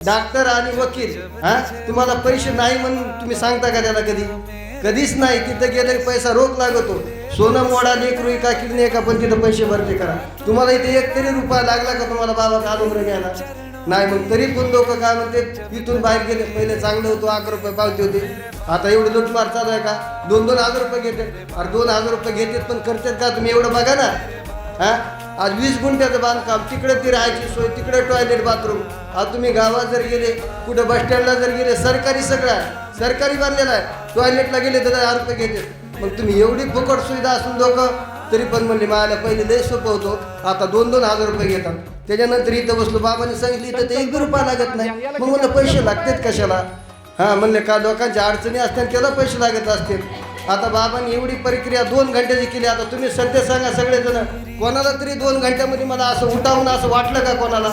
Doctor आणि वकील तुम्हाला पैसे नाही म्हणून तुम्ही सांगता का त्याला? कधीच नाही. तिथं गेले पैसा रोख लागतो. सोनं मोडा लेकरू का किडनी का पण तिथं पैसे भरते करा. तुम्हाला इथे एक तरी रुपया लागला का तुम्हाला बाबा आडून घ्यायला? नाही. मग तरी पण लोक काय म्हणते इथून बाहेर गेले. पहिले चांगलं होतं, 11 रुपये पावती होते. आता एवढं लुटमार चालू आहे का? 2-2 हजार रुपये घेते. अरे 2 हजार रुपये घेतात पण करतात का? तुम्ही एवढं बघा ना. आज 20 गुंठ्याचं बांधकाम, तिकडे ती राहायची सोय, तिकडे टॉयलेट बाथरूम. आज तुम्ही गावात जर गेले, कुठं बस स्टँडला जर गेले, सरकारी सगळं आहे, सरकारी बांधलेलं आहे. टॉयलेटला गेले तर 1000 रुपये घेते. मग तुम्ही एवढी फुकट सुविधा असून लोक तरी पण म्हणले मला पहिले लय सोपं होतो, आता 2-2 हजार रुपये घेतात. त्याच्यानंतर इथं बसलो, बाबांनी सांगितलं इथं ते 1 रुपया लागत नाही. मग म्हणलं पैसे लागतात कशाला? म्हणले का लोकांच्या अडचणी असतील त्याला पैसे लागत असतील. आता बाबांनी एवढी प्रक्रिया 2 घंट्याची केली. आता तुम्ही सत्य सांगा सगळेजण, कोणाला तरी 2 घंट्यामध्ये मला असं उठावून असं वाटलं का कोणाला?